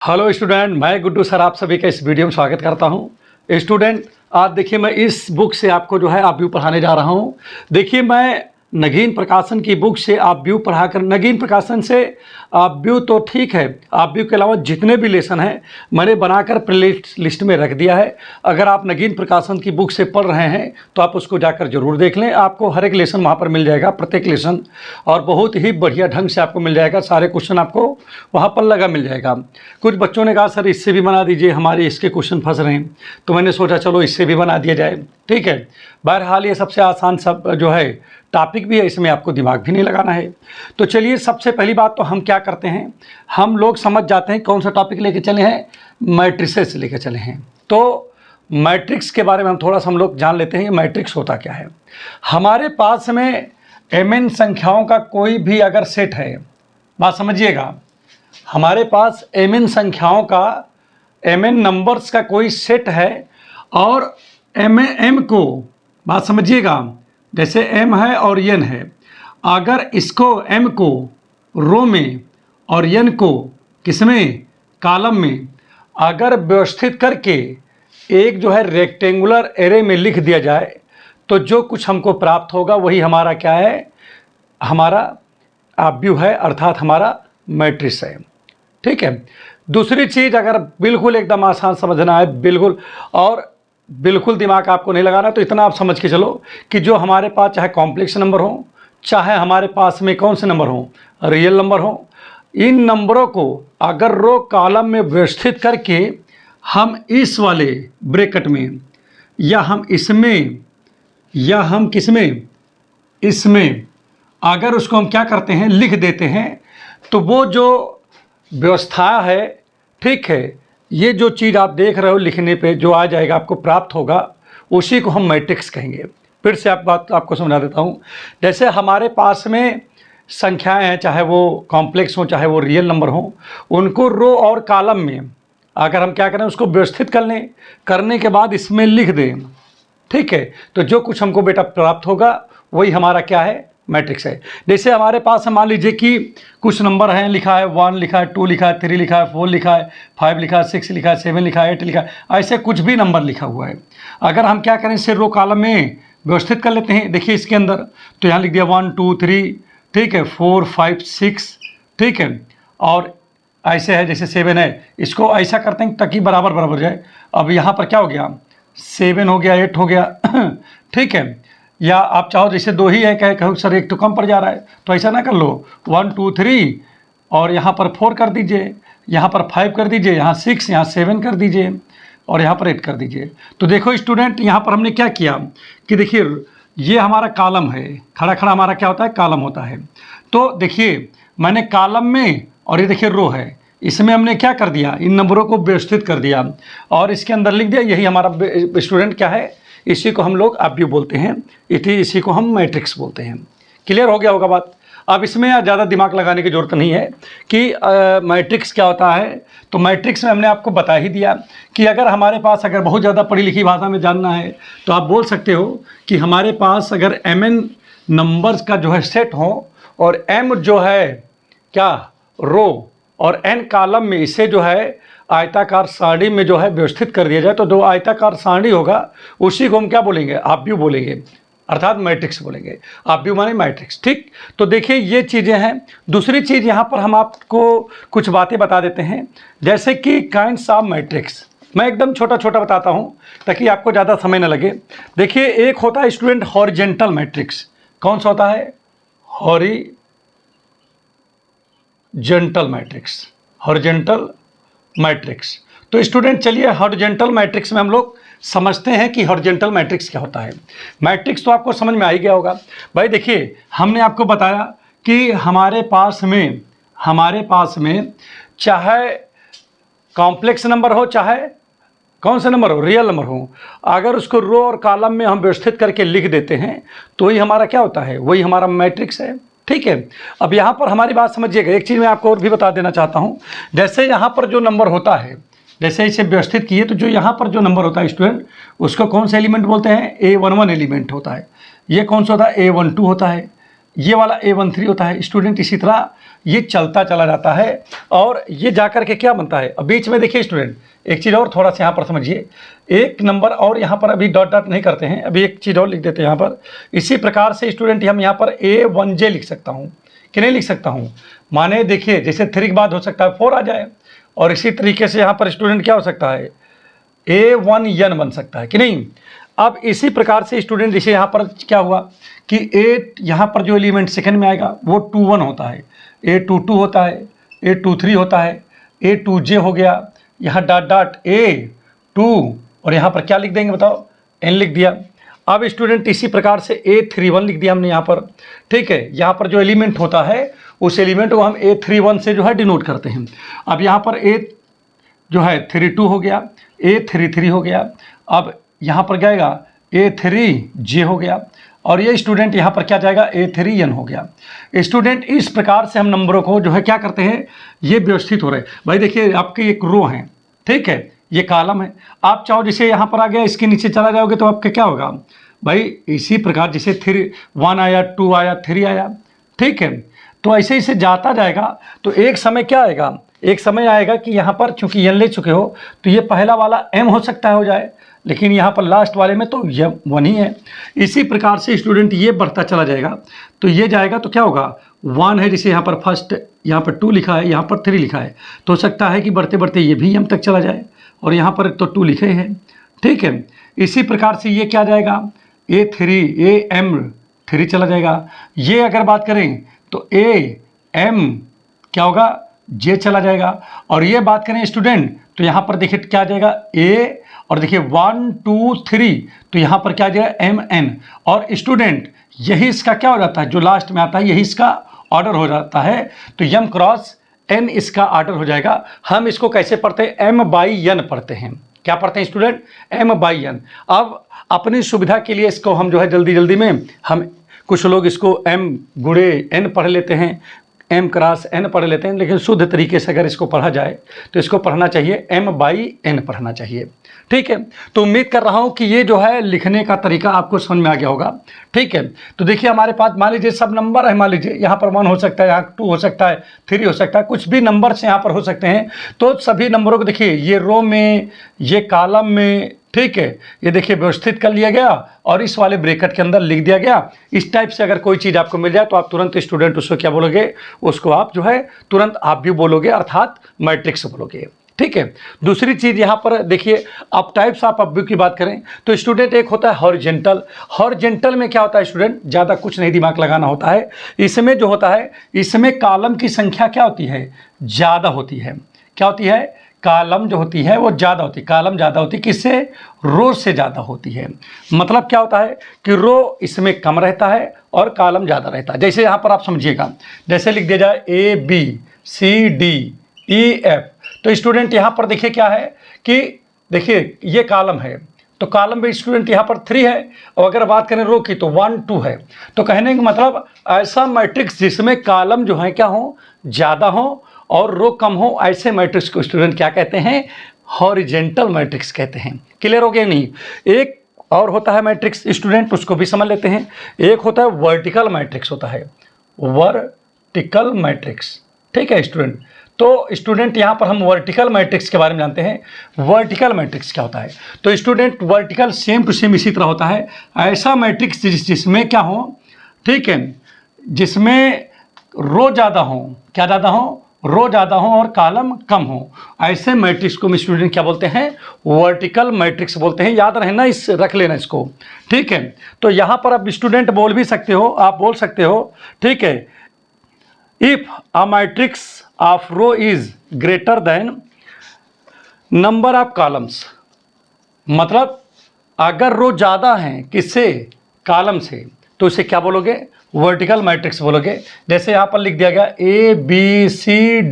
Hello student, मैं Guddu sir आप सभी का इस वीडियो में स्वागत करता हूं। स्टूडेंट, आज देखिए मैं इस बुक से आपको जो है आप व्यू पढ़ाने जा रहा हूं। देखिए मैं नगीन प्रकाशन की बुक से आप व्यू पढ़ाकर, नगीन प्रकाशन से आप व्यू तो ठीक है, आप व्यू के अलावा जितने भी लेसन हैं मैंने बनाकर प्ले लिस्ट में रख दिया है। अगर आप नगीन प्रकाशन की बुक से पढ़ रहे हैं तो आप उसको जाकर जरूर देख लें। आपको हर एक लेसन वहाँ पर मिल जाएगा, प्रत्येक लेसन, और बहुत ही बढ़िया ढंग से आपको मिल जाएगा। सारे क्वेश्चन आपको वहाँ पर लगा मिल जाएगा। कुछ बच्चों ने कहा सर इससे भी बना दीजिए, हमारे इसके क्वेश्चन फंस रहे हैं, तो मैंने सोचा चलो इससे भी बना दिया जाए। ठीक है, बहरहाल ये सबसे आसान सब जो है टॉपिक भी है, इसमें आपको दिमाग भी नहीं लगाना है। तो चलिए सबसे पहली बात तो हम क्या करते हैं, हम लोग समझ जाते हैं कौन सा टॉपिक लेके चले हैं, मैट्रिसेस लेके चले हैं। तो मैट्रिक्स के बारे में हम थोड़ा सा हम लोग जान लेते हैं मैट्रिक्स होता क्या है। हमारे पास में mn संख्याओं का कोई भी अगर सेट है, बात समझिएगा, हमारे पास mn संख्याओं का, mn नंबर्स का कोई सेट है और m को, बात समझिएगा, जैसे m है और n है, अगर इसको m को रो में और n को किसमें, कॉलम में, अगर व्यवस्थित करके एक जो है रेक्टेंगुलर एरे में लिख दिया जाए तो जो कुछ हमको प्राप्त होगा वही हमारा क्या है, हमारा व्यू है, अर्थात हमारा मैट्रिक्स है। ठीक है। दूसरी चीज़, अगर बिल्कुल एकदम आसान समझना है, बिल्कुल दिमाग आपको नहीं लगाना, तो इतना आप समझ के चलो कि जो हमारे पास चाहे कॉम्प्लेक्स नंबर हो, चाहे हमारे पास में कौन से नंबर हो, रियल नंबर हो, इन नंबरों को अगर रो कॉलम में व्यवस्थित करके हम इस वाले ब्रैकेट में, या हम इसमें, या हम किसमें, इसमें, अगर उसको हम क्या करते हैं, लिख देते हैं, तो वो जो व्यवस्था है, ठीक है, ये जो चीज़ आप देख रहे हो लिखने पे जो आ जाएगा, आपको प्राप्त होगा, उसी को हम मैट्रिक्स कहेंगे। फिर से बात आपको समझा देता हूँ। जैसे हमारे पास में संख्याएं हैं, चाहे वो कॉम्प्लेक्स हो चाहे वो रियल नंबर हो, उनको रो और कॉलम में अगर हम क्या करें, उसको व्यवस्थित कर लें, करने के बाद इसमें लिख दें, ठीक है, तो जो कुछ हमको बेटा प्राप्त होगा वही हमारा क्या है, मैट्रिक्स है। जैसे हमारे पास मान लीजिए कि कुछ नंबर हैं, लिखा है 1, लिखा है 2, लिखा है 3, लिखा है 4, लिखा है 5, लिखा है 6, लिखा है 7, लिखा है 8, लिखा है, ऐसे कुछ भी नंबर लिखा हुआ है। अगर हम क्या करें, इसे रो कॉलम में व्यवस्थित कर लेते हैं, देखिए इसके अंदर, तो यहाँ लिख दिया 1 2 3, ठीक है, 4 5 6, ठीक है, और ऐसे है जैसे 7 है, इसको ऐसा करते हैं ताकि बराबर बराबर जाए। अब यहाँ पर क्या हो गया, 7 हो गया, 8 हो गया, ठीक है। या आप चाहो जैसे 2 ही है, कहो सर एक तो कम पड़ जा रहा है, तो ऐसा ना कर लो, 1 2 3 और यहाँ पर 4 कर दीजिए, यहाँ पर 5 कर दीजिए, यहाँ 6, यहाँ 7 कर दीजिए और यहाँ पर 8 कर दीजिए। तो देखो स्टूडेंट, यहाँ पर हमने क्या किया कि देखिए ये हमारा कॉलम है, खड़ा खड़ा हमारा क्या होता है, कॉलम होता है। तो देखिए मैंने कॉलम में, और ये देखिए रो है, इसमें हमने क्या कर दिया, इन नंबरों को व्यवस्थित कर दिया और इसके अंदर लिख दिया, यही हमारा स्टूडेंट क्या है, इसी को हम लोग व्यू बोलते हैं, इसी को हम मैट्रिक्स बोलते हैं। क्लियर हो गया होगा बात। अब इसमें ज़्यादा दिमाग लगाने की ज़रूरत नहीं है कि मैट्रिक्स क्या होता है। तो मैट्रिक्स में हमने आपको बता ही दिया कि अगर हमारे पास, अगर बहुत ज़्यादा पढ़ी लिखी भाषा में जानना है तो आप बोल सकते हो कि हमारे पास अगर mn नंबर्स का जो है सेट हो और m जो है क्या, रो, और n कॉलम में, इसे जो है आयताकार सारणी में जो है व्यवस्थित कर दिया जाए, तो जो आयताकार सारणी होगा उसी को हम क्या बोलेंगे, व्यू बोलेंगे, अर्थात मैट्रिक्स बोलेंगे। व्यू माने मैट्रिक्स। ठीक, तो देखिए ये चीज़ें हैं। दूसरी चीज़ यहाँ पर हम आपको कुछ बातें बता देते हैं, जैसे कि काइंड्स ऑफ मैट्रिक्स। मैं एकदम छोटा छोटा बताता हूँ ताकि आपको ज़्यादा समय न लगे। देखिए एक होता है स्टूडेंट हॉरिजेंटल मैट्रिक्स। कौन सा होता है, हॉरिजेंटल मैट्रिक्स, हॉरिजेंटल मैट्रिक्स। तो स्टूडेंट चलिए हॉरिजेंटल मैट्रिक्स में हम लोग समझते हैं कि हॉरिजेंटल मैट्रिक्स क्या होता है। मैट्रिक्स तो आपको समझ में आ ही गया होगा भाई। देखिए हमने आपको बताया कि हमारे पास में चाहे कॉम्प्लेक्स नंबर हो, चाहे कौन सा नंबर हो, रियल नंबर हो, अगर उसको रो और कॉलम में हम व्यवस्थित करके लिख देते हैं तो वही हमारा क्या होता है, वही हमारा मैट्रिक्स है। ठीक है। अब यहाँ पर हमारी बात समझिएगा, एक चीज़ मैं आपको और भी बता देना चाहता हूँ। जैसे यहाँ पर जो नंबर होता है, जैसे इसे व्यवस्थित किए, तो जो यहाँ पर जो नंबर होता है स्टूडेंट, उसको कौन सा एलिमेंट बोलते हैं, A11 एलिमेंट होता है। ये कौन सा होता है, A12 होता है। ये वाला A13 होता है स्टूडेंट। इसी तरह ये चलता चला जाता है और ये जाकर के क्या बनता है। अब बीच में देखिए स्टूडेंट, एक चीज़ और थोड़ा सा यहाँ पर समझिए, एक नंबर और यहाँ पर अभी डॉट डॉट नहीं करते हैं, अभी एक चीज़ और लिख देते हैं यहाँ पर। इसी प्रकार से स्टूडेंट हम यहाँ पर A1J लिख सकता हूँ कि नहीं लिख सकता हूँ। माने देखिए जैसे 3 के बाद हो सकता है 4 आ जाए, और इसी तरीके से यहाँ पर स्टूडेंट क्या हो सकता है, A1N बन सकता है कि नहीं। अब इसी प्रकार से स्टूडेंट जैसे यहाँ पर क्या हुआ कि यहाँ पर जो एलिमेंट सेकंड में आएगा वो 21 होता है, A22 होता है, A23 होता है, A2J हो गया, यहाँ डॉट डॉट A2 और यहाँ पर क्या लिख देंगे बताओ, N लिख दिया। अब स्टूडेंट इसी प्रकार से A31 लिख दिया हमने यहाँ पर, ठीक है। यहाँ पर जो एलिमेंट होता है उस एलिमेंट को हम A31 से जो है डिनोट करते हैं। अब यहाँ पर A जो है 32 हो गया, A33 हो गया, अब यहाँ पर जाएगा A3J हो गया, और ये स्टूडेंट यहाँ पर क्या जाएगा, A3N हो गया। स्टूडेंट इस प्रकार से हम नंबरों को जो है क्या करते हैं, ये व्यवस्थित हो रहे हैं। भाई देखिए आपकी एक रो है, ठीक है, ये कॉलम है। आप चाहो जैसे यहाँ पर आ गया इसके नीचे चला जाओगे तो आपका क्या होगा भाई, इसी प्रकार जैसे 1 आया, 2 आया, 3 आया, ठीक है। तो ऐसे ऐसे जाता जाएगा। तो एक समय क्या आएगा, एक समय आएगा कि यहाँ पर चूंकि N ले चुके हो तो ये पहला वाला M हो सकता है हो जाए, लेकिन यहाँ पर लास्ट वाले में तो ये 1 ही है। इसी प्रकार से स्टूडेंट ये बढ़ता चला जाएगा, तो ये जाएगा तो क्या होगा, 1 है, जैसे यहाँ पर फर्स्ट यहाँ पर 2 लिखा है, यहाँ पर 3 लिखा है, तो हो सकता है कि बढ़ते बढ़ते ये भी M तक चला जाए, और यहाँ पर तो 2 लिखे हैं, ठीक है। इसी प्रकार से ये क्या जाएगा, AM3 चला जाएगा। ये अगर बात करें तो AM क्या होगा, J चला जाएगा। और ये बात करें स्टूडेंट तो यहाँ पर देखिए क्या आ जाएगा A, और देखिए 1 2 3 तो यहाँ पर क्या आ जाएगा MN। और स्टूडेंट यही इसका क्या हो जाता है, जो लास्ट में आता है यही इसका ऑर्डर हो जाता है, तो M क्रॉस N इसका ऑर्डर हो जाएगा। हम इसको कैसे पढ़ते हैं, M/N पढ़ते हैं। क्या पढ़ते हैं स्टूडेंट, M/N। अब अपनी सुविधा के लिए इसको हम जो है जल्दी जल्दी में हम कुछ लोग इसको M/N पढ़ लेते हैं, M क्रॉस N पढ़ लेते हैं, लेकिन शुद्ध तरीके से अगर इसको पढ़ा जाए तो इसको पढ़ना चाहिए M/N पढ़ना चाहिए, ठीक है। तो उम्मीद कर रहा हूँ कि ये जो है लिखने का तरीका आपको समझ में आ गया होगा, ठीक है। तो देखिए हमारे पास मान लीजिए सब नंबर है, मान लीजिए यहाँ पर 1 हो सकता है, यहाँ 2 हो सकता है, 3 हो सकता है, कुछ भी नंबर से यहाँ पर हो सकते हैं। तो सभी नंबरों को देखिए ये रो में, ये कॉलम में, ठीक है, ये देखिए व्यवस्थित कर लिया गया और इस वाले ब्रैकेट के अंदर लिख दिया गया। इस टाइप से अगर कोई चीज़ आपको मिल जाए तो आप तुरंत स्टूडेंट उसको क्या बोलोगे, उसको आप जो है तुरंत आप भी बोलोगे, अर्थात मैट्रिक्स बोलोगे, ठीक है। दूसरी चीज़ यहाँ पर देखिए, अब टाइप्स ऑफ अब्यू की बात करें तो स्टूडेंट एक होता है हॉरिजेंटल। हॉरिजेंटल में क्या होता है स्टूडेंट, ज़्यादा कुछ नहीं दिमाग लगाना होता है। इसमें जो होता है, इसमें कॉलम की संख्या क्या होती है, ज़्यादा होती है। क्या होती है, कॉलम जो होती है वो ज़्यादा होती है, कॉलम ज़्यादा होती है, किससे, रो से ज़्यादा होती है। मतलब क्या होता है कि रो इसमें कम रहता है और कॉलम ज़्यादा रहता है। जैसे यहाँ पर आप समझिएगा, जैसे लिख दिया जाए ABCDEF, तो स्टूडेंट यहाँ पर देखिए क्या है कि देखिए ये कॉलम है, तो कॉलम में स्टूडेंट यहाँ पर 3 है, और अगर बात करें रो की तो 1 2 है। तो कहने का मतलब ऐसा मैट्रिक्स जिसमें कॉलम जो है क्या हो, ज़्यादा हो और रो कम हो, ऐसे मैट्रिक्स को स्टूडेंट क्या कहते हैं, हॉरिजेंटल मैट्रिक्स कहते हैं। क्लियर हो गया नहीं। एक और होता है मैट्रिक्स स्टूडेंट, उसको भी समझ लेते हैं। एक होता है वर्टिकल मैट्रिक्स, होता है वर्टिकल मैट्रिक्स, ठीक है स्टूडेंट। तो स्टूडेंट यहाँ पर हम वर्टिकल मैट्रिक्स के बारे में जानते हैं। वर्टिकल मैट्रिक्स क्या होता है, तो student vertical same to same इसी तरह होता है, ऐसा मैट्रिक्स जिसमें क्या हो, ठीक है, जिसमें रो ज़्यादा हो, क्या ज़्यादा हो, रो ज़्यादा हो और कॉलम कम हो, ऐसे मैट्रिक्स को स्टूडेंट क्या बोलते हैं, वर्टिकल मैट्रिक्स बोलते हैं। याद रहना, इस रख लेना इसको, ठीक है। तो यहाँ पर अब स्टूडेंट बोल भी सकते हो, आप बोल सकते हो, ठीक है, if a matrix of row is greater than number of columns. मतलब अगर रो ज़्यादा हैं किससे, कॉलम से, तो इसे क्या बोलोगे, वर्टिकल मैट्रिक्स बोलोगे। जैसे यहाँ पर लिख दिया गया ABCDEF,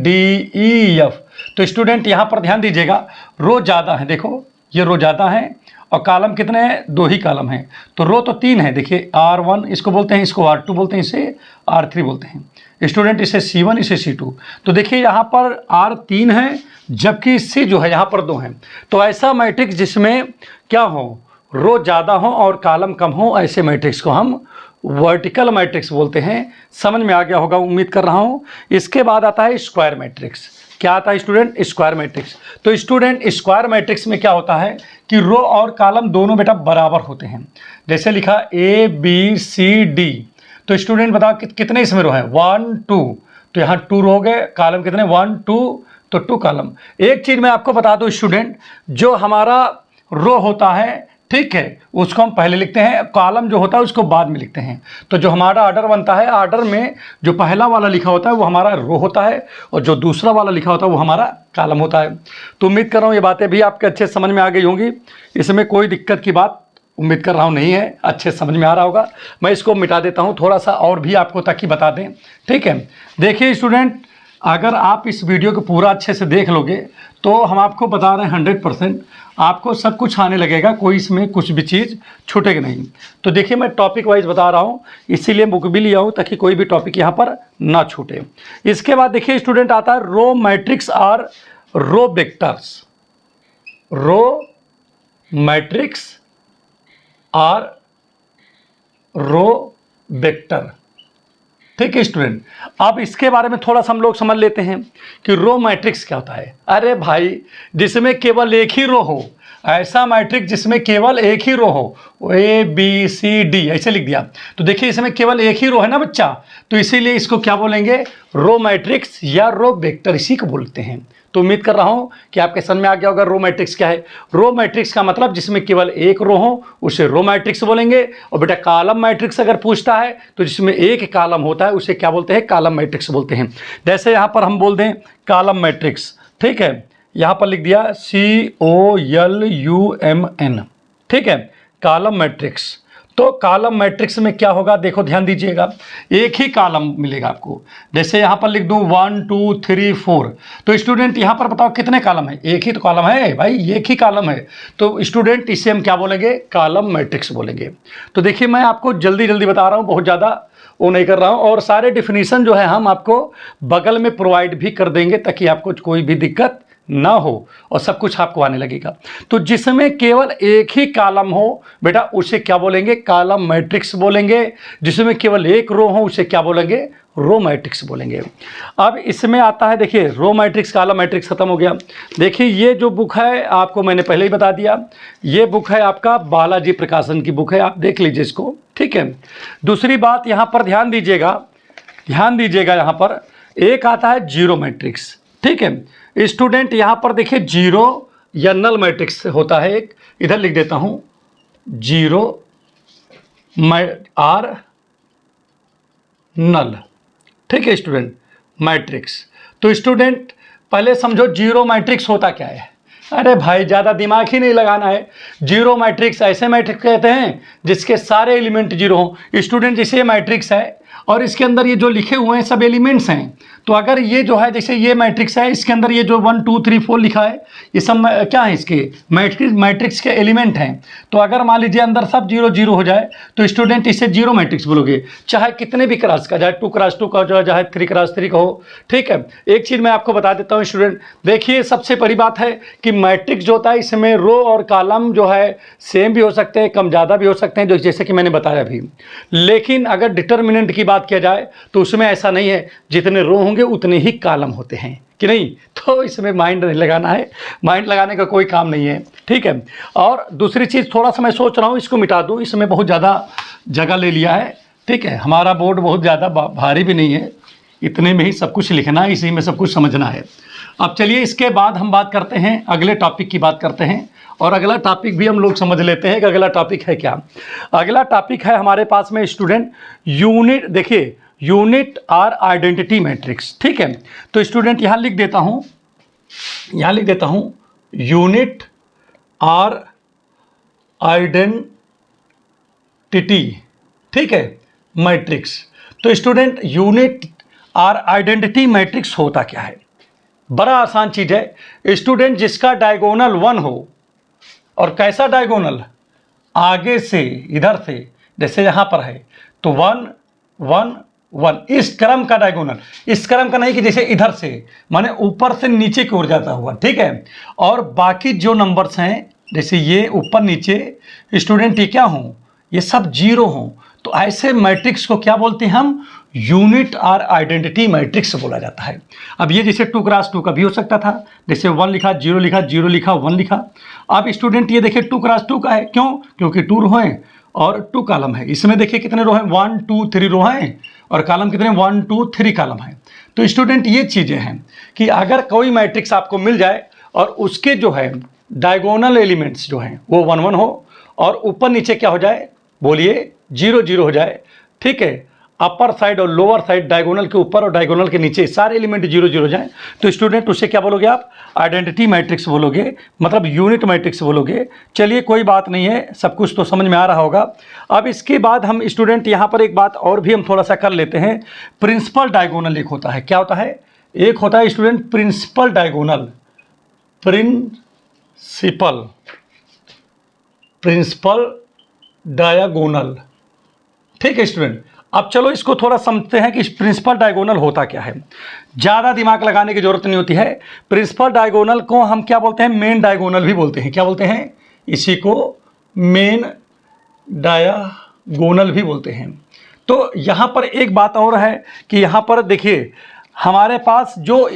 तो स्टूडेंट यहाँ पर ध्यान दीजिएगा, रो ज़्यादा है, देखो ये रो ज़्यादा है और कॉलम कितने हैं, 2 ही कॉलम हैं। तो रो तो 3 है, देखिए R1 इसको बोलते हैं, इसको R2 बोलते हैं, इसे R3 बोलते हैं स्टूडेंट, इसे C1 इसे C2। तो देखिए यहाँ पर R3 है जबकि C जो है यहाँ पर 2 हैं। तो ऐसा मैट्रिक्स जिसमें क्या हो, रो ज़्यादा हो और कॉलम कम हो, ऐसे मैट्रिक्स को हम वर्टिकल मैट्रिक्स बोलते हैं। समझ में आ गया होगा उम्मीद कर रहा हूँ। इसके बाद आता है स्क्वायर मैट्रिक्स। क्या आता है स्टूडेंट? Square matrix. तो स्टूडेंट स्क्वायर मैट्रिक्स में क्या होता है कि रो और कॉलम दोनों बेटा बराबर होते हैं। जैसे लिखा A B C D, तो स्टूडेंट बताओ कितने इसमें रो हैं? 1 2, तो यहाँ 2 रो हो गए, कॉलम कितने? 1 2, तो 2 कॉलम। एक चीज़ मैं आपको बता दूँ स्टूडेंट, जो हमारा रो होता है, ठीक है, उसको हम पहले लिखते हैं, कॉलम जो होता है उसको बाद में लिखते हैं। तो जो हमारा ऑर्डर बनता है, ऑर्डर में जो पहला वाला लिखा होता है वो हमारा रो होता है, और जो दूसरा वाला लिखा होता है वो हमारा कॉलम होता है। तो उम्मीद कर रहा हूँ ये बातें भी आपके अच्छे समझ में आ गई होंगी, इसमें कोई दिक्कत की बात उम्मीद कर रहा हूँ नहीं है, अच्छे समझ में आ रहा होगा। मैं इसको मिटा देता हूँ थोड़ा सा और भी आपको ताकि बता दें, ठीक है। देखिए स्टूडेंट, अगर आप इस वीडियो को पूरा अच्छे से देख लोगे तो हम आपको बता रहे हैं 100% आपको सब कुछ आने लगेगा, कोई इसमें कुछ भी चीज़ छूटेगी नहीं। तो देखिए मैं टॉपिक वाइज बता रहा हूँ, इसीलिए बुक भी लिया हूँ ताकि कोई भी टॉपिक यहाँ पर ना छूटे। इसके बाद देखिए स्टूडेंट आता है रो मैट्रिक्स और रो वेक्टर्स। रो मैट्रिक्स और रो वेक्टर, ठीक है स्टूडेंट। अब इसके बारे में थोड़ा सा हम लोग समझ लेते हैं कि रो मैट्रिक्स क्या होता है। अरे भाई, जिसमें केवल एक ही रो हो, ऐसा मैट्रिक्स जिसमें केवल एक ही रो हो, A B C D ऐसे लिख दिया। तो देखिए इसमें केवल एक ही रो है ना बच्चा, तो इसीलिए इसको क्या बोलेंगे? रो मैट्रिक्स या रो वेक्टर, इसी को बोलते हैं। तो उम्मीद कर रहा हूं कि आपके समझ में आ गया होगा रो मैट्रिक्स क्या है। रो मैट्रिक्स का मतलब जिसमें केवल एक रो हो उसे रो मैट्रिक्स बोलेंगे। और बेटा कॉलम मैट्रिक्स अगर पूछता है तो जिसमें एक कॉलम होता है उसे क्या बोलते हैं? कॉलम मैट्रिक्स बोलते हैं। जैसे यहाँ पर हम बोल दें कॉलम मैट्रिक्स, ठीक है, यहाँ पर लिख दिया COLUMN, ठीक है, कॉलम मैट्रिक्स। तो कॉलम मैट्रिक्स में क्या होगा देखो ध्यान दीजिएगा, एक ही कॉलम मिलेगा आपको। जैसे यहाँ पर लिख दूँ 1 2 3 4, तो स्टूडेंट यहाँ पर बताओ कितने कॉलम है? एक ही तो कॉलम है भाई, एक ही कॉलम है। तो स्टूडेंट इसे हम क्या बोलेंगे? कॉलम मैट्रिक्स बोलेंगे। तो देखिए मैं आपको जल्दी जल्दी बता रहा हूँ, बहुत ज़्यादा वो नहीं कर रहा हूँ, और सारे डिफिनीशन जो है हम आपको बगल में प्रोवाइड भी कर देंगे ताकि आपको कोई भी दिक्कत ना हो और सब कुछ आपको आने लगेगा। तो जिसमें केवल एक ही कॉलम हो बेटा उसे क्या बोलेंगे? कॉलम मैट्रिक्स बोलेंगे। जिसमें केवल एक रो हो उसे क्या बोलेंगे? रो मैट्रिक्स बोलेंगे। अब इसमें आता है, देखिए रो मैट्रिक्स कॉलम मैट्रिक्स खत्म हो गया। देखिए ये जो बुक है आपको मैंने पहले ही बता दिया, ये बुक है आपका बालाजी प्रकाशन की बुक है, आप देख लीजिए इसको, ठीक है। दूसरी बात यहाँ पर ध्यान दीजिएगा, यहाँ पर एक आता है जीरो मैट्रिक्स, ठीक है स्टूडेंट। यहाँ पर देखिए जीरो या नल मैट्रिक्स होता है एक, इधर लिख देता हूँ जीरो आर नल, ठीक है स्टूडेंट, मैट्रिक्स। तो स्टूडेंट पहले समझो जीरो मैट्रिक्स होता क्या है। अरे भाई ज़्यादा दिमाग ही नहीं लगाना है। जीरो मैट्रिक्स ऐसे मैट्रिक्स कहते हैं जिसके सारे एलिमेंट जीरो हों। स्टूडेंट जैसे ये मैट्रिक्स है और इसके अंदर ये जो लिखे हुए हैं सब एलिमेंट्स हैं, तो अगर ये जो है जैसे ये मैट्रिक्स है, इसके अंदर ये जो 1 2 3 4 लिखा है ये सब क्या है? इसके मैट्रिक्स के एलिमेंट हैं। तो अगर मान लीजिए अंदर सब 0 0 हो जाए तो स्टूडेंट इसे जीरो मैट्रिक्स बोलोगे, चाहे कितने भी क्रॉस का, चाहे 2 क्रॉस 2 का हो, चाहे 3 क्रॉस 3 का हो, ठीक है। एक चीज़ मैं आपको बता देता हूँ स्टूडेंट, देखिए सबसे बड़ी बात है कि मैट्रिक्स जो होता है इसमें रो और कॉलम जो है सेम भी हो सकते हैं, कम ज़्यादा भी हो सकते हैं, जो जैसे कि मैंने बताया अभी। लेकिन अगर डिटर्मिनेंट की बात किया जाए तो उसमें ऐसा नहीं है, जितने रो होंगे उतने ही कॉलम होते हैं कि नहीं। तो इसमें माइंड नहीं लगाना है, माइंड लगाने का कोई काम नहीं है, ठीक है। और दूसरी चीज़ थोड़ा सा मैं सोच रहा हूँ इसको मिटा दूँ, इसमें बहुत ज़्यादा जगह ले लिया है, ठीक है। हमारा बोर्ड बहुत ज़्यादा भारी भी नहीं है, इतने में ही सब कुछ लिखना है, इसी में सब कुछ समझना है। अब चलिए इसके बाद हम बात करते हैं, अगले टॉपिक की बात करते हैं, और अगला टॉपिक भी हम लोग समझ लेते हैं कि अगला टॉपिक है क्या। अगला टॉपिक है हमारे पास में स्टूडेंट यूनिट, देखिए यूनिट आर आइडेंटिटी मैट्रिक्स, ठीक है। तो स्टूडेंट यहाँ लिख देता हूँ यूनिट आर आइडेंटिटी, ठीक है, मैट्रिक्स। तो student unit or identity matrix होता क्या है? बड़ा आसान चीज़ है स्टूडेंट, जिसका डायगोनल 1 हो, और कैसा डायगोनल? आगे से, इधर से, जैसे यहाँ पर है तो 1 1 1, इस क्रम का डायगोनल, इस क्रम का नहीं कि जैसे इधर से, माने ऊपर से नीचे की ओर जाता हुआ, ठीक है। और बाकी जो नंबर्स हैं जैसे ये ऊपर नीचे स्टूडेंट ये क्या हों? ये सब जीरो हों। तो ऐसे मैट्रिक्स को क्या बोलते हैं हम? यूनिट और आइडेंटिटी मैट्रिक्स बोला जाता है। अब ये जैसे 2 क्रॉस 2 का भी हो सकता था, जैसे 1 लिखा 0 लिखा 0 लिखा 1 लिखा। अब स्टूडेंट ये देखिए 2 क्रॉस 2 का है, क्यों? क्योंकि 2 रो हैं और 2 कॉलम है। इसमें देखिए कितने रो हैं? 1 2 3 रो हैं और कॉलम कितने? 1 2 3 कॉलम है। तो स्टूडेंट ये चीज़ें हैं कि अगर कोई मैट्रिक्स आपको मिल जाए और उसके जो है डायगोनल एलिमेंट्स जो हैं वो 1 1 हो और ऊपर नीचे क्या हो जाए? बोलिए 0 0 हो जाए, ठीक है। अपर साइड और लोअर साइड, डायगोनल के ऊपर और डायगोनल के नीचे सारे एलिमेंट 0 0 हो जाए, तो स्टूडेंट उससे क्या बोलोगे आप? आइडेंटिटी मैट्रिक्स बोलोगे, मतलब यूनिट मैट्रिक्स बोलोगे। चलिए कोई बात नहीं है, सब कुछ तो समझ में आ रहा होगा। अब इसके बाद हम स्टूडेंट यहाँ पर एक बात और भी हम थोड़ा सा कर लेते हैं। प्रिंसिपल डायगोनल एक होता है, क्या होता है? एक होता है student principal diagonal, principal diagonal, ठीक है स्टूडेंट। अब चलो इसको थोड़ा समझते हैं कि प्रिंसिपल डायगोनल होता क्या है। ज़्यादा दिमाग लगाने की जरूरत नहीं होती है। प्रिंसिपल डायगोनल को हम क्या बोलते हैं? मेन डायगोनल भी बोलते हैं। क्या बोलते हैं? इसी को मेन डायगोनल भी बोलते हैं। तो यहाँ पर एक बात और है कि यहाँ पर देखिए हमारे पास जो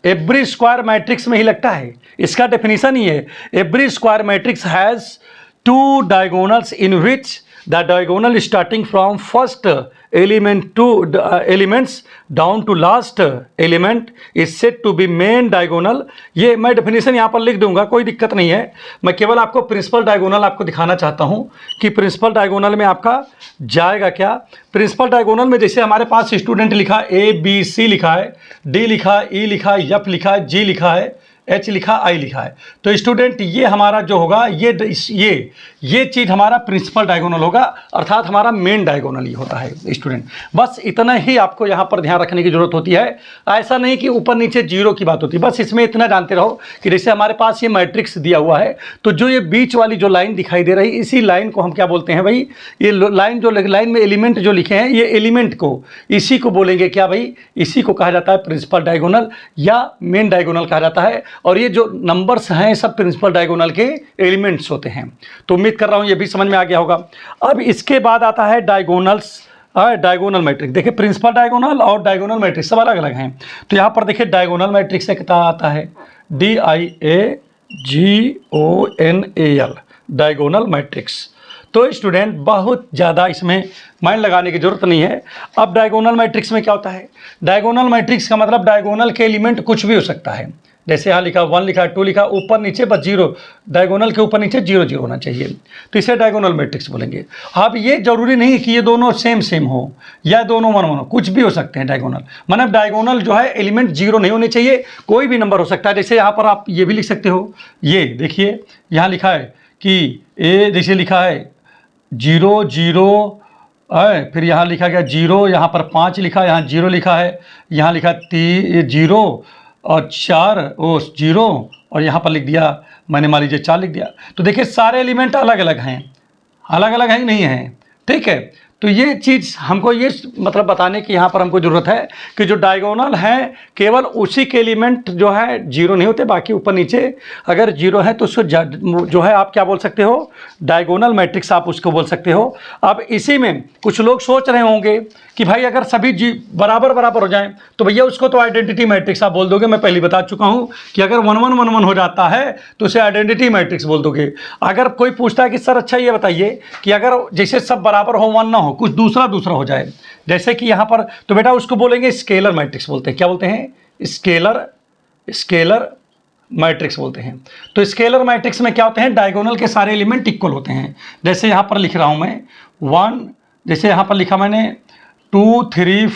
एवरी स्क्वायर मैट्रिक्स में ही लगता है, इसका डेफिनेशन ही है, every square matrix has 2 diagonals in which the diagonal starting from first elements down to last element is said to be main diagonal। ये मैं डेफिनेशन यहाँ पर लिख दूंगा, कोई दिक्कत नहीं है। मैं केवल आपको प्रिंसिपल डायगोनल आपको दिखाना चाहता हूँ कि प्रिंसिपल डायगोनल में आपका जाएगा क्या। प्रिंसिपल डायगोनल में जैसे हमारे पास स्टूडेंट लिखा ABC लिखा है, D लिखा, E लिखा, F लिखा, G लिखा है, H लिखा, I लिखा है, तो स्टूडेंट ये हमारा जो होगा ये चीज़ हमारा प्रिंसिपल डायगोनल होगा, अर्थात हमारा मेन डायगोनल ही होता है स्टूडेंट। बस इतना ही आपको यहाँ पर ध्यान रखने की जरूरत होती है। ऐसा नहीं कि ऊपर नीचे 0 की बात होती है, बस इसमें इतना जानते रहो कि जैसे हमारे पास ये मैट्रिक्स दिया हुआ है, तो जो ये बीच वाली जो लाइन दिखाई दे रही, इसी लाइन को हम क्या बोलते हैं भाई? ये लाइन जो लाइन में एलिमेंट जो लिखे हैं, ये एलिमेंट को, इसी को बोलेंगे क्या भाई? इसी को कहा जाता है प्रिंसिपल डायगोनल या मेन डायगोनल कहा जाता है। और ये जो नंबर्स हैं सब प्रिंसिपल डायगोनल के एलिमेंट्स होते हैं। तो उम्मीद कर रहा हूँ ये भी समझ में आ गया होगा। अब इसके बाद आता है डायगोनल मैट्रिक्स। देखिए प्रिंसिपल डायगोनल और डायगोनल मैट्रिक्स सब अलग अलग हैं। तो यहाँ पर देखिए डायगोनल मैट्रिक्स से कितना आता है? DIAGONAL, diagonal matrix. तो स्टूडेंट बहुत ज़्यादा इसमें माइंड लगाने की जरूरत नहीं है। अब डायगोनल मैट्रिक्स में क्या होता है? डायगोनल मैट्रिक्स का मतलब डायगोनल के एलिमेंट कुछ भी हो सकता है। जैसे यहाँ लिखा 1 लिखा 2 लिखा, ऊपर नीचे बस 0, डायगोनल के ऊपर नीचे 0 0 होना चाहिए, तो इसे डायगोनल मैट्रिक्स बोलेंगे। अब ये जरूरी नहीं कि ये दोनों सेम हो या दोनों 1 1 हो, कुछ भी हो सकते हैं डायगोनल। मतलब डायगोनल जो है एलिमेंट 0 नहीं होने चाहिए, कोई भी नंबर हो सकता है। जैसे यहाँ पर आप ये भी लिख सकते हो, ये देखिए यहाँ लिखा है कि ए, जैसे लिखा है 0 0 है, फिर यहाँ लिखा गया 0, यहाँ पर 5 लिखा, यहाँ 0 लिखा है, यहाँ लिखा 0 और 4 0 और यहाँ पर लिख दिया मैंने, मान लीजिए 4 लिख दिया। तो देखिए सारे एलिमेंट अलग अलग हैं, अलग अलग हैं नहीं हैं, ठीक है। तो ये चीज़ हमको ये मतलब बताने की यहाँ पर हमको ज़रूरत है कि जो डायगोनल है केवल उसी के एलिमेंट जो है 0 नहीं होते, बाकी ऊपर नीचे अगर 0 है तो उसको जो है आप क्या बोल सकते हो? डायगोनल मैट्रिक्स आप उसको बोल सकते हो। अब इसी में कुछ लोग सोच रहे होंगे कि भाई अगर सभी बराबर हो जाएं तो भैया उसको तो आइडेंटिटी मैट्रिक्स आप बोल दोगे। मैं पहले बता चुका हूँ कि अगर 1 1 1 1 हो जाता है तो उसे आइडेंटिटी मैट्रिक्स बोल दोगे। अगर कोई पूछता है कि सर अच्छा ये बताइए कि अगर जैसे सब बराबर हो 1 ना हो, कुछ दूसरा हो जाए, जैसे कि यहाँ पर, तो बेटा उसको बोलेंगे स्केलर मैट्रिक्स बोलते हैं। क्या बोलते हैं? स्केलर मैट्रिक्स बोलते हैं। तो स्केलर मैट्रिक्स में क्या होते हैं? डायगोनल के सारे एलिमेंट इक्वल होते हैं। जैसे यहाँ पर लिख रहा हूँ मैं 1, जैसे यहाँ पर लिखा मैंने 2 3,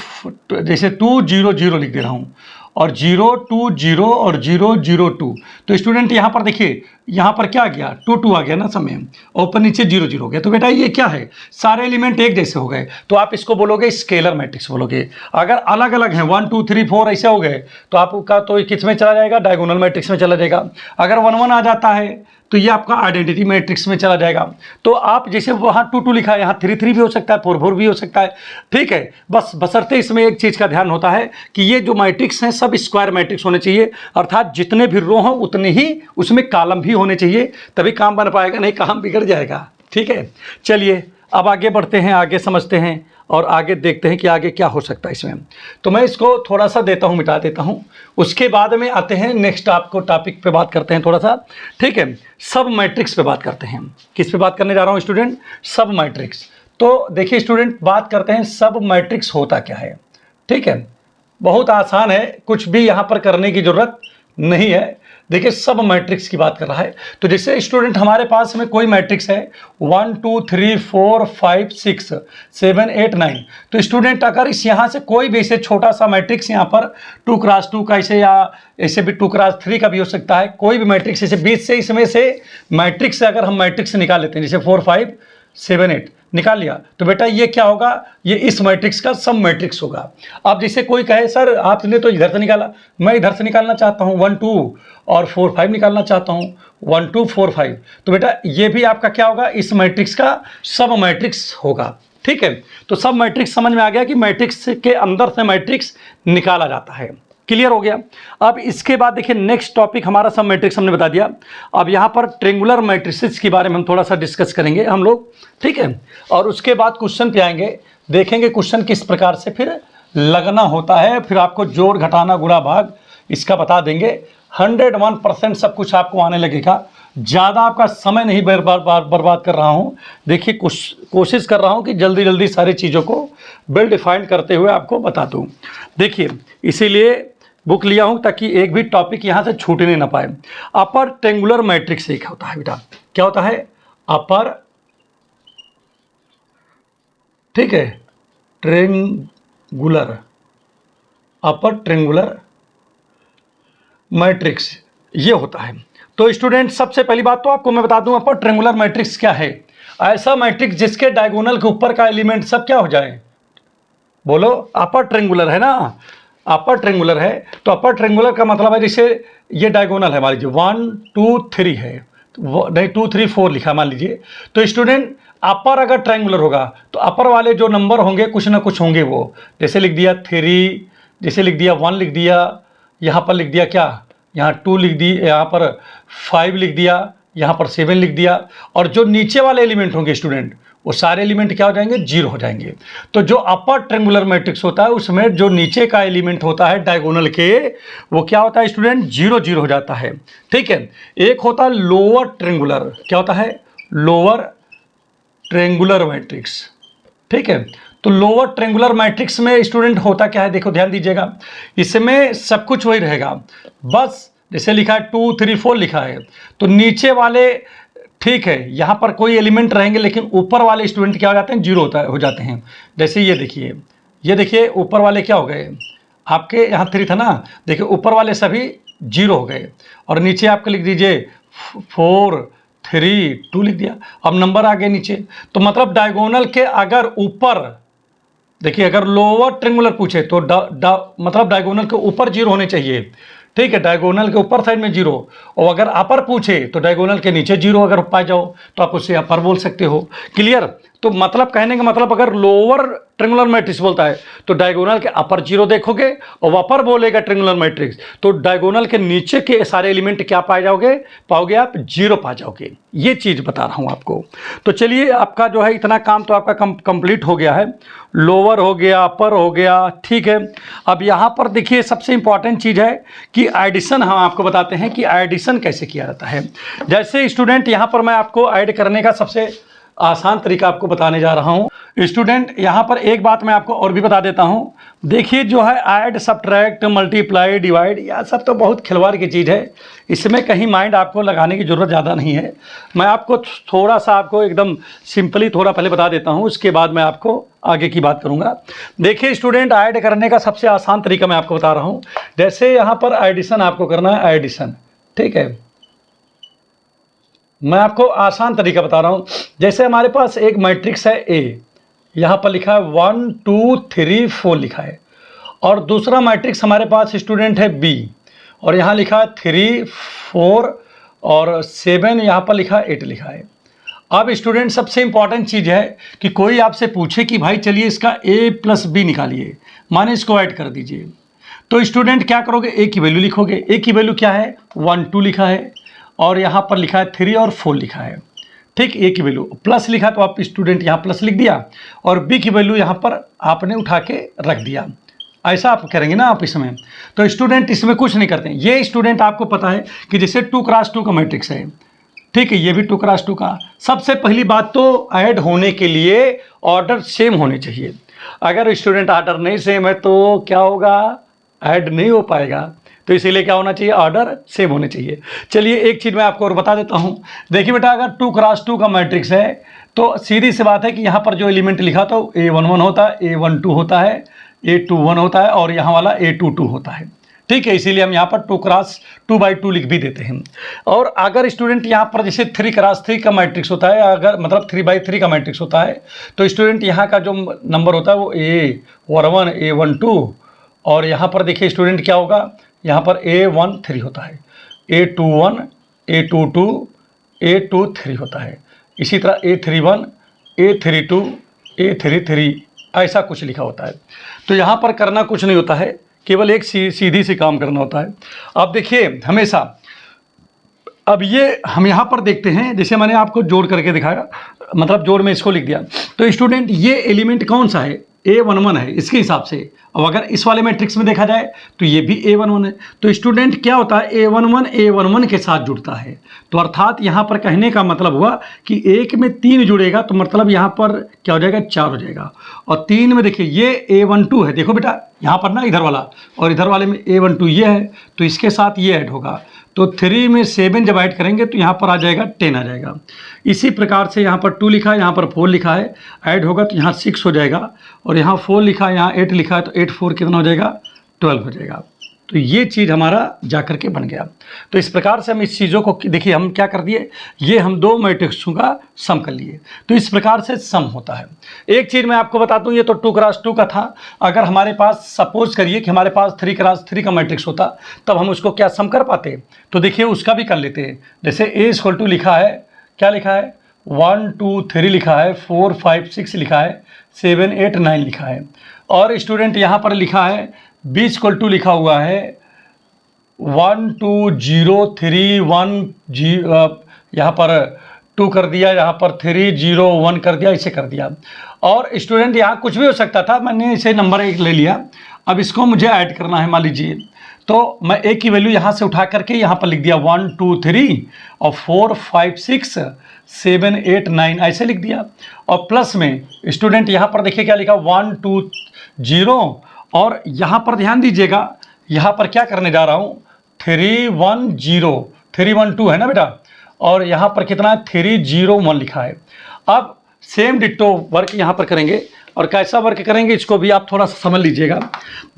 जैसे 2 0 0 लिख दे रहा हूँ, और 0 2 0 और 0 0 2। तो स्टूडेंट यहाँ पर देखिए, यहाँ पर क्या आ गया? 2 2 आ गया ना समय, और ऊपर नीचे 0 0 हो गया। तो बेटा ये क्या है? सारे एलिमेंट एक जैसे हो गए, तो आप इसको बोलोगे स्केलर मैट्रिक्स बोलोगे। अगर अलग अलग हैं 1 2 3 4 ऐसे हो गए तो आपका तो किस में चला जाएगा? डायगोनल मैट्रिक्स में चला जाएगा। अगर 1 1 आ जाता है तो ये आपका आइडेंटिटी मैट्रिक्स में चला जाएगा। तो आप जैसे वहाँ 2 2 लिखा है, यहाँ 3 3 भी हो सकता है, 4 4 भी हो सकता है, ठीक है। बस बशर्ते इसमें एक चीज़ का ध्यान होता है कि ये जो मैट्रिक्स हैं सब स्क्वायर मैट्रिक्स होने चाहिए, अर्थात जितने भी रो हों उतने ही उसमें कॉलम भी होने चाहिए, तभी काम बन पाएगा, नहीं काम बिगड़ जाएगा, ठीक है। चलिए अब आगे बढ़ते हैं, आगे समझते हैं और आगे देखते हैं कि आगे क्या हो सकता है इसमें। तो मैं इसको थोड़ा सा देता हूँ, मिटा देता हूँ, उसके बाद में आते हैं नेक्स्ट आपको टॉपिक पे बात करते हैं थोड़ा सा, ठीक है। सब मैट्रिक्स पे बात करते हैं। किस पे बात करने जा रहा हूँ स्टूडेंट? सब मैट्रिक्स। तो देखिए स्टूडेंट, बात करते हैं सब मैट्रिक्स होता क्या है, ठीक है। बहुत आसान है, कुछ भी यहाँ पर करने की ज़रूरत नहीं है। देखिए सब मैट्रिक्स की बात कर रहा है। तो जैसे स्टूडेंट हमारे पास में कोई मैट्रिक्स है 1 2 3 4 5 6 7 8 9, तो स्टूडेंट अगर इस यहाँ से कोई भी ऐसे छोटा सा मैट्रिक्स यहाँ पर 2x2 का ऐसे, या ऐसे भी 2x3 का भी हो सकता है, कोई भी मैट्रिक्स ऐसे बीच से इसमें से मैट्रिक्स से अगर हम मैट्रिक्स निकाल लेते हैं, जैसे 4 5 7 8 निकाल लिया, तो बेटा ये क्या होगा? ये इस मैट्रिक्स का सब मैट्रिक्स होगा। अब जैसे कोई कहे सर आपने तो इधर से निकाला, मैं इधर से निकालना चाहता हूँ 1 2 और 4 5 निकालना चाहता हूँ 1 2 4 5, तो बेटा ये भी आपका क्या होगा? इस मैट्रिक्स का सब मैट्रिक्स होगा, ठीक है। तो सब मैट्रिक्स समझ में आ गया कि मैट्रिक्स के अंदर से मैट्रिक्स निकाला जाता है। क्लियर हो गया? अब इसके बाद देखिए नेक्स्ट टॉपिक हमारा सब मैट्रिक्स हमने बता दिया। अब यहाँ पर ट्रेंगुलर मैट्रिसेस के बारे में हम थोड़ा सा डिस्कस करेंगे हम लोग, ठीक है। और उसके बाद क्वेश्चन पे आएंगे, देखेंगे क्वेश्चन किस प्रकार से फिर लगना होता है, फिर आपको जोड़ घटाना गुणा भाग इसका बता देंगे। 101% सब कुछ आपको आने लगेगा। ज़्यादा आपका समय नहीं बर्बाद कर रहा हूँ। देखिए कोशिश कर रहा हूँ कि जल्दी जल्दी सारी चीज़ों को वेल डिफाइंड करते हुए आपको बता दूँ। देखिए इसीलिए बुक लिया हूँ ताकि एक भी टॉपिक यहाँ से छूटने ना पाए। अपर ट्रेंगुलर मैट्रिक्स एक होता है बेटा, क्या होता है? अपर, ठीक है, ट्रेंगुलर, अपर ट्रेंगुलर मैट्रिक्स ये होता है। तो स्टूडेंट सबसे पहली बात तो आपको मैं बता दूं अपर ट्रेंगुलर मैट्रिक्स क्या है। ऐसा मैट्रिक्स जिसके डायगोनल के ऊपर का एलिमेंट सब क्या हो जाए, बोलो। अपर ट्रेंगुलर है ना, अपर ट्रेंगुलर है। तो अपर ट्रेंगुलर का मतलब है जैसे ये डायगोनल है, मान लीजिए 1 2 3 है, नहीं 2 3 4 लिखा मान लीजिए। तो स्टूडेंट अपर अगर ट्रायंगुलर होगा तो अपर वाले जो नंबर होंगे कुछ ना कुछ होंगे वो, जैसे लिख दिया 3, जैसे लिख दिया 1 लिख दिया, यहाँ पर लिख दिया क्या, यहाँ 2 लिख दी, यहाँ पर 5 लिख दिया, यहाँ पर 7 लिख दिया। और जो नीचे वाले एलिमेंट होंगे स्टूडेंट वो सारे एलिमेंट क्या हो जाएंगे, 0 हो जाएंगे। तो जो अपर ट्रेंगुलर मैट्रिक्स होता है उसमें जो नीचे का एलिमेंट होता है डायगोनल के वो क्या होता है स्टूडेंट, 0 0 हो जाता है, ठीक है। एक होता है लोअर ट्रेंगुलर, क्या होता है, लोअर ट्रेंगुलर मैट्रिक्स, ठीक है। तो लोअर ट्रेंगुलर मैट्रिक्स में स्टूडेंट होता क्या है, देखो ध्यान दीजिएगा, इसमें सब कुछ वही रहेगा, बस जैसे लिखा है 2 3 4 लिखा है तो नीचे वाले, ठीक है, यहाँ पर कोई एलिमेंट रहेंगे लेकिन ऊपर वाले स्टूडेंट क्या हो जाते हैं, 0 हो जाते हैं। जैसे ये देखिए ऊपर वाले क्या हो गए, आपके यहाँ 3 था ना, देखिए ऊपर वाले सभी 0 हो गए और नीचे आपके लिख दीजिए 4 3 2 लिख दिया, अब नंबर आ गए नीचे। तो मतलब डायगोनल के अगर ऊपर, देखिए अगर लोअर ट्रेंगुलर पूछे तो मतलब डायगोनल के ऊपर 0 होने चाहिए, ठीक है, डायगोनल के ऊपर साइड में 0। और अगर अपर पूछे तो डायगोनल के नीचे 0 अगर पाए जाओ तो आप उससे अपर बोल सकते हो। क्लियर? तो मतलब कहने का मतलब अगर लोअर ट्रेंगुलर मैट्रिक्स बोलता है तो डायगोनल के अपर 0 देखोगे और अपर बोलेगा ट्रेंगुलर मैट्रिक्स तो डायगोनल के नीचे के सारे एलिमेंट क्या पाओगे आप 0 पा जाओगे। ये चीज़ बता रहा हूँ आपको। तो चलिए आपका जो है इतना काम तो आपका कंप्लीट हो गया है, लोअर हो गया, अपर हो गया, ठीक है। अब यहाँ पर देखिए सबसे इंपॉर्टेंट चीज़ है कि एडिशन हम आपको बताते हैं कि एडिशन कैसे किया जाता है। जैसे स्टूडेंट यहाँ पर मैं आपको ऐड करने का सबसे आसान तरीका आपको बताने जा रहा हूँ। स्टूडेंट यहाँ पर एक बात मैं आपको और भी बता देता हूँ, देखिए जो है ऐड सब्ट्रैक्ट मल्टीप्लाई डिवाइड यह सब तो बहुत खिलवाड़ की चीज़ है, इसमें कहीं माइंड आपको लगाने की ज़रूरत ज़्यादा नहीं है। मैं आपको थोड़ा सा आपको एकदम सिंपली थोड़ा पहले बता देता हूँ, उसके बाद मैं आपको आगे की बात करूँगा। देखिए स्टूडेंट ऐड करने का सबसे आसान तरीका मैं आपको बता रहा हूँ। जैसे यहाँ पर एडिशन आपको करना है, एडिशन, ठीक है, मैं आपको आसान तरीका बता रहा हूँ। जैसे हमारे पास एक मैट्रिक्स है ए, यहाँ पर लिखा है 1 2 3 4 लिखा है, और दूसरा मैट्रिक्स हमारे पास स्टूडेंट है बी और यहाँ लिखा है 3 4 और 7, यहाँ पर लिखा है 8 लिखा है। अब स्टूडेंट सबसे इंपॉर्टेंट चीज़ है कि कोई आपसे पूछे कि भाई चलिए इसका a प्लस बी निकालिए, माने इसको ऐड कर दीजिए, तो स्टूडेंट क्या करोगे, a की वैल्यू लिखोगे। a की वैल्यू क्या है, 1 2 लिखा है और यहाँ पर लिखा है 3 और 4 लिखा है, ठीक, ए की वैल्यू प्लस लिखा तो आप स्टूडेंट यहाँ प्लस लिख दिया और बी की वैल्यू यहाँ पर आपने उठा के रख दिया। ऐसा आप करेंगे ना आप इसमें। तो स्टूडेंट इसमें कुछ नहीं करते हैं। ये स्टूडेंट आपको पता है कि जैसे 2x2 का मैट्रिक्स है, ठीक है, ये भी 2x2 का। सबसे पहली बात तो ऐड होने के लिए ऑर्डर सेम होने चाहिए। अगर स्टूडेंट ऑर्डर नहीं सेम है तो क्या होगा, ऐड नहीं हो पाएगा। तो इसीलिए क्या होना चाहिए, ऑर्डर सेम होने चाहिए। चलिए एक चीज़ मैं आपको और बता देता हूँ। देखिए बेटा, अगर 2x2 का मैट्रिक्स है तो सीधी सी बात है कि यहाँ पर जो एलिमेंट लिखा था A11 होता है, A12 होता है, A21 होता है और यहाँ वाला A22 होता है। ठीक है, इसीलिए हम यहाँ पर 2x2/2 लिख भी देते हैं। और अगर स्टूडेंट यहाँ पर जैसे 3x3 का मैट्रिक्स होता है, अगर मतलब 3/3 का मैट्रिक्स होता है, तो स्टूडेंट यहाँ का जो नंबर होता है वो A11 A12 और यहाँ पर देखिए स्टूडेंट क्या होगा, यहाँ पर A13 होता है, A21 A22 A23 होता है, इसी तरह A31 A32 A33 ऐसा कुछ लिखा होता है। तो यहाँ पर करना कुछ नहीं होता है, केवल एक सीधी सी काम करना होता है। अब देखिए हमेशा, अब ये हम यहाँ पर देखते हैं, जैसे मैंने आपको जोड़ करके दिखाया, मतलब जोड़ में इसको लिख दिया। तो स्टूडेंट ये एलिमेंट कौन सा है, A11 है इसके हिसाब से। अब अगर इस वाले मैट्रिक्स में देखा जाए तो ये भी A11 है। तो स्टूडेंट क्या होता है, A11 के साथ जुड़ता है। तो अर्थात यहाँ पर कहने का मतलब हुआ कि एक में 3 जुड़ेगा तो मतलब यहाँ पर क्या हो जाएगा, 4 हो जाएगा। और 3 में देखिए ये A12 है, देखो बेटा यहाँ पर ना इधर वाला, और इधर वाले में A12 ये है, तो इसके साथ ये ऐड होगा। तो 3 में 7 जब ऐड करेंगे तो यहाँ पर आ जाएगा 10 आ जाएगा। इसी प्रकार से यहाँ पर 2 लिखा है, यहाँ पर 4 लिखा है, ऐड होगा तो यहाँ 6 हो जाएगा। और यहाँ 4 लिखा है, यहाँ 8 लिखा है, तो 8 4 कितना हो जाएगा, 12 हो जाएगा। तो ये चीज़ हमारा जा कर के बन गया। तो इस प्रकार से हम इस चीज़ों को देखिए हम क्या कर दिए, ये हम 2 मैट्रिक्सों का सम कर लिए। तो इस प्रकार से सम होता है। एक चीज़ मैं आपको बता दूं, ये तो 2x2 का था। अगर हमारे पास सपोज करिए कि हमारे पास 3x3 का मैट्रिक्स होता, तब हम उसको क्या सम कर पाते। तो देखिए उसका भी कर लेते हैं। जैसे A लिखा है, क्या लिखा है, 1 2 3 लिखा है, 4 5 6 लिखा है, 7 8 9 लिखा है। और स्टूडेंट यहाँ पर लिखा है B लिखा हुआ है 1 2 0 3 1 यहाँ पर 2 कर दिया, यहाँ पर 3 0 1 कर दिया, इसे कर दिया। और स्टूडेंट यहाँ कुछ भी हो सकता था, मैंने इसे नंबर 1 ले लिया। अब इसको मुझे ऐड करना है, मान लीजिए तो मैं A की वैल्यू यहाँ से उठा करके यहाँ पर लिख दिया 1 2 3 और 4 5 6 7 8 9 ऐसे लिख दिया। और प्लस में स्टूडेंट यहाँ पर देखिए क्या लिखा 1 2 0 और यहाँ पर ध्यान दीजिएगा, यहाँ पर क्या करने जा रहा हूँ 3 1 0 3 1 2 है ना बेटा, और यहाँ पर कितना है 3 0 1 लिखा है। अब सेम डिट्टो वर्क यहाँ पर करेंगे, और कैसा वर्क करेंगे इसको भी आप थोड़ा सा समझ लीजिएगा।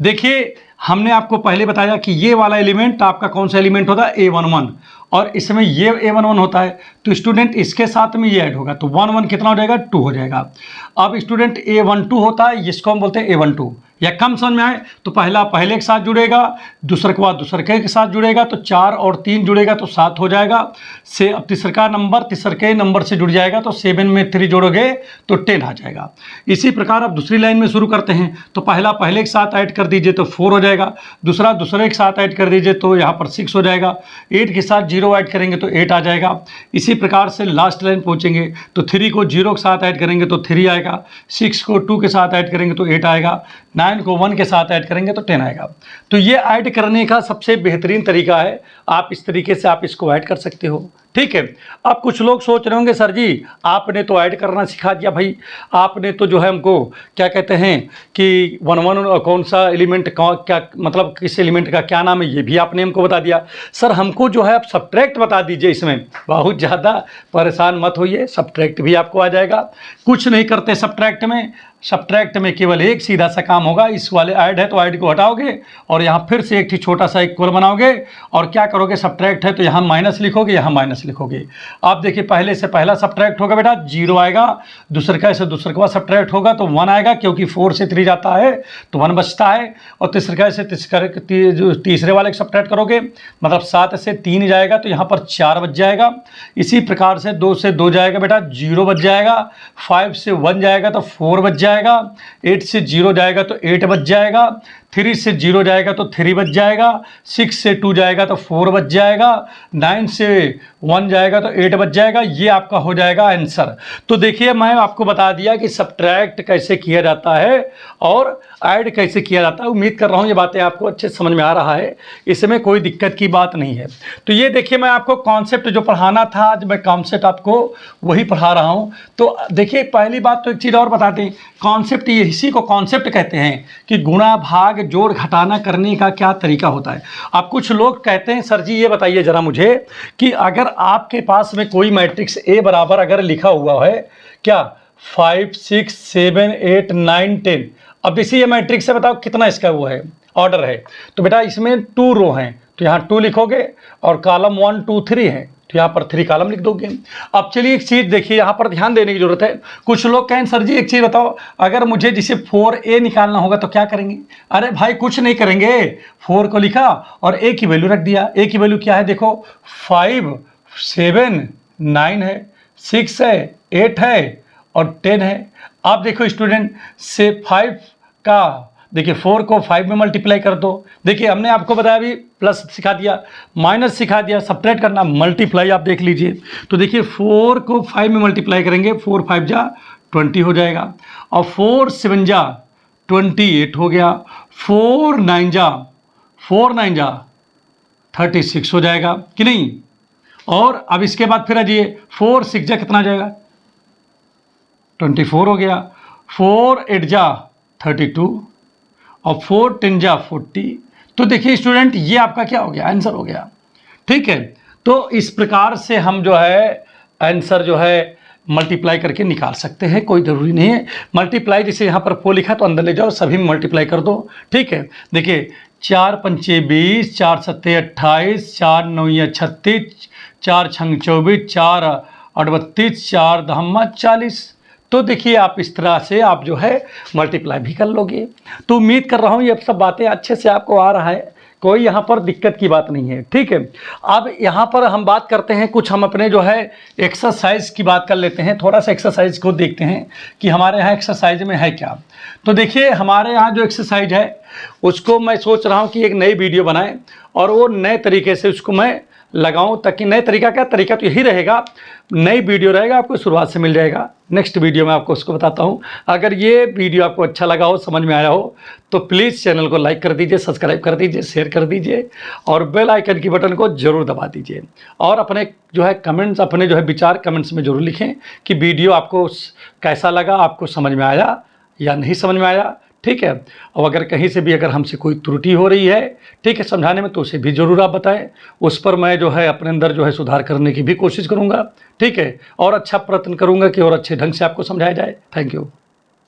देखिए हमने आपको पहले बताया कि ये वाला एलिमेंट आपका कौन सा एलिमेंट होता है, A11, और इसमें ये A11 होता है। तो स्टूडेंट इसके साथ में ये ऐड होगा तो 1 1 कितना हो जाएगा, 2 हो जाएगा। अब स्टूडेंट A12 होता है, जिसको हम बोलते हैं A12, या कम समझ में आए तो पहला पहले के साथ जुड़ेगा, दूसरे के बाद दूसरे के साथ जुड़ेगा तो 4 और 3 जुड़ेगा तो 7 हो जाएगा। से अब तीसरे के नंबर से जुड़ जाएगा तो 7 में 3 जोड़ोगे तो 10 आ जाएगा। इसी प्रकार अब दूसरी लाइन में शुरू करते हैं। तो पहला पहले के साथ ऐड कर दीजिए तो 4 हो जाएगा, दूसरा दूसरे के साथ ऐड कर दीजिए तो यहाँ पर 6 हो जाएगा, 8 के साथ 0 ऐड करेंगे तो 8 आ जाएगा। इसी प्रकार से लास्ट लाइन पहुँचेंगे तो 3 को 0 के साथ ऐड करेंगे तो 3 आएगा, 6 को 2 के साथ ऐड करेंगे तो 8 आएगा, 9 को 1 के साथ ऐड करेंगे तो 10 आएगा। तो ये ऐड करने का सबसे बेहतरीन तरीका है, आप इस तरीके से आप इसको ऐड कर सकते हो। ठीक है। अब कुछ लोग सोच रहे होंगे सर जी आपने तो ऐड करना सिखा दिया, भाई आपने तो जो है हमको क्या कहते हैं कि 1 1 कौन सा एलिमेंट क्या मतलब किस एलिमेंट का क्या नाम है ये भी आपने हमको बता दिया। सर हमको जो है आप सब्ट्रैक्ट बता दीजिए, इसमें बहुत ज़्यादा परेशान मत होइए, सब्ट्रैक्ट भी आपको आ जाएगा। कुछ नहीं करते सब्ट्रैक्ट में केवल एक सीधा सा काम होगा, इस वाले ऐड है तो ऐड को हटाओगे और यहाँ फिर से एक ही छोटा सा इक्वल बनाओगे और क्या करोगे, सब्ट्रैक्ट है तो यहाँ माइनस लिखोगे, यहाँ माइनस लिखोगे। आप देखिए पहले से पहला सब्ट्रैक्ट होगा बेटा 0 आएगा, दूसरे का से दूसरे का सब्ट्रैक्ट होगा तो 1 आएगा, क्योंकि 4 से 3 जाता है तो 1 बचता है। और तीसरे का से तीसरे वाले का सब्ट्रैक्ट करोगे मतलब 7 से 3 जाएगा तो यहाँ पर 4 बच जाएगा। इसी प्रकार से 2 से 2 जाएगा बेटा 0 बच जाएगा, 5 से 1 जाएगा तो 4 बच जाएगा, 8 से 0 जाएगा तो 8 बच जाएगा, 3 से 0 जाएगा तो 3 बच जाएगा, 6 से 2 जाएगा तो 4 बच जाएगा, 9 से 1 जाएगा तो 8 बच जाएगा। ये आपका हो जाएगा आंसर। तो देखिए मैं आपको बता दिया कि सब्ट्रैक्ट कैसे किया जाता है और ऐड कैसे किया जाता है। उम्मीद कर रहा हूँ ये बातें आपको अच्छे समझ में आ रहा है, इसमें कोई दिक्कत की बात नहीं है। तो ये देखिए मैं आपको कॉन्सेप्ट जो पढ़ाना था आज मैं कॉन्सेप्ट आपको वही पढ़ा रहा हूँ। तो देखिए पहली बात तो एक चीज़ और बता दें, कॉन्सेप्ट ये इसी को कॉन्सेप्ट कहते हैं कि गुणा भाग जोड़ घटाना करने का क्या तरीका होता है। अब कुछ लोग कहते हैं सर जी ये बताइए ज़रा मुझे कि अगर आपके पास में कोई मैट्रिक्स ए बराबर अगर लिखा हुआ है क्या 5 6 7 8 9 10, अब इसी ये मैट्रिक्स से बताओ कितना इसका वो है ऑर्डर है। तो बेटा इसमें 2 रो हैं तो यहाँ 2 लिखोगे और कॉलम 1 2 3 है तो यहाँ पर 3 कॉलम लिख दोगे। अब चलिए एक चीज़ देखिए यहाँ पर ध्यान देने की जरूरत है। कुछ लोग कहें सर जी एक चीज़ बताओ अगर मुझे जिसे 4a निकालना होगा तो क्या करेंगे। अरे भाई कुछ नहीं करेंगे, 4 को लिखा और a की वैल्यू रख दिया। a की वैल्यू क्या है देखो 5 7 9 है, 6 है, 8 है और 10 है। आप देखो स्टूडेंट से 5 का देखिए 4 को 5 में मल्टीप्लाई कर दो। देखिए हमने आपको बताया अभी प्लस सिखा दिया, माइनस सिखा दिया, सब्ट्रैक्ट करना, मल्टीप्लाई आप देख लीजिए। तो देखिए 4 को 5 में मल्टीप्लाई करेंगे 4 5 जा 20 हो जाएगा और 4 7 जा 28 हो गया, 4 9 जा 36 हो जाएगा कि नहीं। और अब इसके बाद फिर आइए 4 6 जा कितना जाएगा 24 हो गया, 4 8 जा 32 और 4 10 जा 40। तो देखिए स्टूडेंट ये आपका क्या हो गया आंसर हो गया। ठीक है, तो इस प्रकार से हम जो है आंसर जो है मल्टीप्लाई करके निकाल सकते हैं, कोई ज़रूरी नहीं है मल्टीप्लाई जैसे यहाँ पर 4 लिखा तो अंदर ले जाओ सभी में मल्टीप्लाई कर दो। ठीक है, देखिए 4 पंचे 20, 4 सत्ते 28, 4 नौया 36, 4 छंग 24, 4 38, 4 दहम्मा 40। तो देखिए आप इस तरह से आप जो है मल्टीप्लाई भी कर लोगे। तो उम्मीद कर रहा हूँ ये सब बातें अच्छे से आपको आ रहा है, कोई यहाँ पर दिक्कत की बात नहीं है। ठीक है, अब यहाँ पर हम बात करते हैं कुछ हम अपने जो है एक्सरसाइज की बात कर लेते हैं। थोड़ा सा एक्सरसाइज को देखते हैं कि हमारे यहाँ एक्सरसाइज में है क्या। तो देखिए हमारे यहाँ जो एक्सरसाइज है उसको मैं सोच रहा हूँ कि एक नई वीडियो बनाएं और वो नए तरीके से उसको मैं लगाऊं, ताकि नए तरीका क्या तरीका तो यही रहेगा, नई वीडियो रहेगा आपको शुरुआत से मिल जाएगा। नेक्स्ट वीडियो में आपको उसको बताता हूं। अगर ये वीडियो आपको अच्छा लगा हो, समझ में आया हो तो प्लीज़ चैनल को लाइक कर दीजिए, सब्सक्राइब कर दीजिए, शेयर कर दीजिए और बेल आइकन की बटन को ज़रूर दबा दीजिए। और अपने जो है कमेंट्स, अपने जो है विचार कमेंट्स में ज़रूर लिखें कि वीडियो आपको कैसा लगा, आपको समझ में आया या नहीं समझ में आया। ठीक है, और अगर कहीं से भी अगर हमसे कोई त्रुटि हो रही है ठीक है समझाने में तो उसे भी ज़रूर आप बताएं, उस पर मैं जो है अपने अंदर जो है सुधार करने की भी कोशिश करूंगा। ठीक है, और अच्छा प्रयत्न करूंगा कि और अच्छे ढंग से आपको समझाया जाए। Thank you.